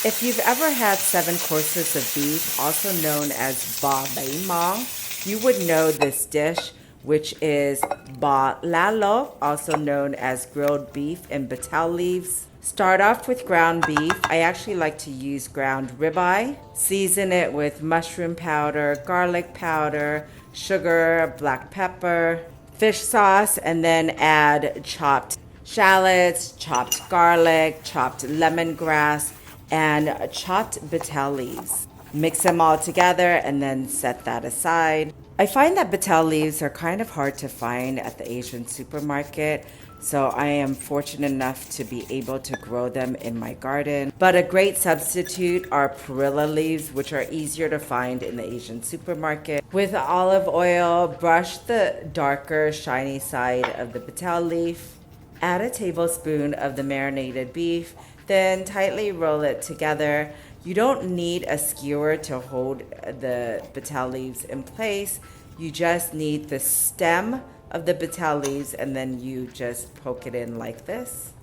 If you've ever had 7 courses of beef, also known as ba bei mong, you would know this dish, which is ba lalo, also known as grilled beef in betel leaves. Start off with ground beef. I actually like to use ground ribeye. Season it with mushroom powder, garlic powder, sugar, black pepper, fish sauce, and then add chopped shallots, chopped garlic, chopped lemongrass, and chopped betel leaves. Mix them all together and then set that aside. I find that betel leaves are kind of hard to find at the Asian supermarket, so I am fortunate enough to be able to grow them in my garden. But a great substitute are perilla leaves, which are easier to find in the Asian supermarket. With olive oil, brush the darker, shiny side of the betel leaf. Add a tablespoon of the marinated beef, then tightly roll it together. You don't need a skewer to hold the betel leaves in place. You just need the stem of the betel leaves, and then you just poke it in like this.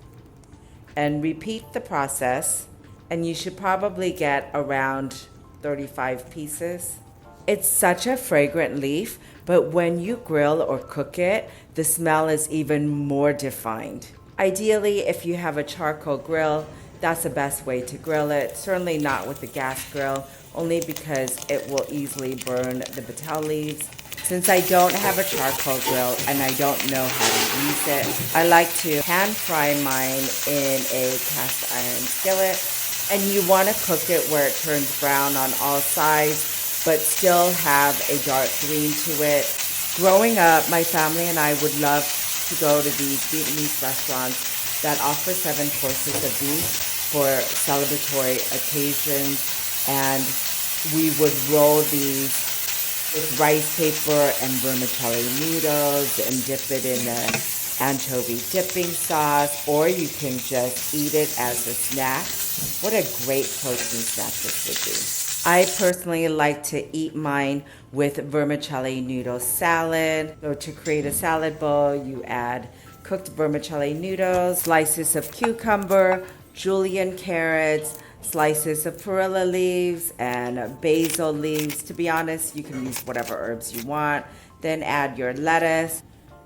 And repeat the process, and you should probably get around 35 pieces. It's such a fragrant leaf, but when you grill or cook it, the smell is even more defined. Ideally, if you have a charcoal grill, that's the best way to grill it. Certainly not with the gas grill, only because it will easily burn the betel leaves. Since I don't have a charcoal grill and I don't know how to use it, I like to pan fry mine in a cast iron skillet. And you want to cook it where it turns brown on all sides, but still have a dark green to it. Growing up, my family and I would love to go to these Vietnamese restaurants that offer 7 courses of beef for celebratory occasions, and we would roll these with rice paper and vermicelli noodles and dip it in an anchovy dipping sauce, or you can just eat it as a snack. What a great protein snack this would be. I personally like to eat mine with vermicelli noodle salad. So to create a salad bowl, you add cooked vermicelli noodles, slices of cucumber, julienne carrots, slices of perilla leaves, and basil leaves. To be honest, you can use whatever herbs you want. Then add your lettuce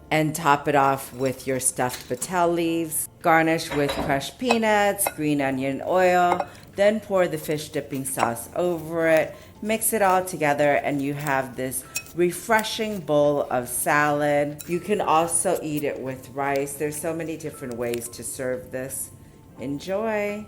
and top it off with your stuffed betel leaves. Garnish with crushed peanuts, green onion oil, then pour the fish dipping sauce over it. Mix it all together and you have this refreshing bowl of salad. You can also eat it with rice. There's so many different ways to serve this. Enjoy!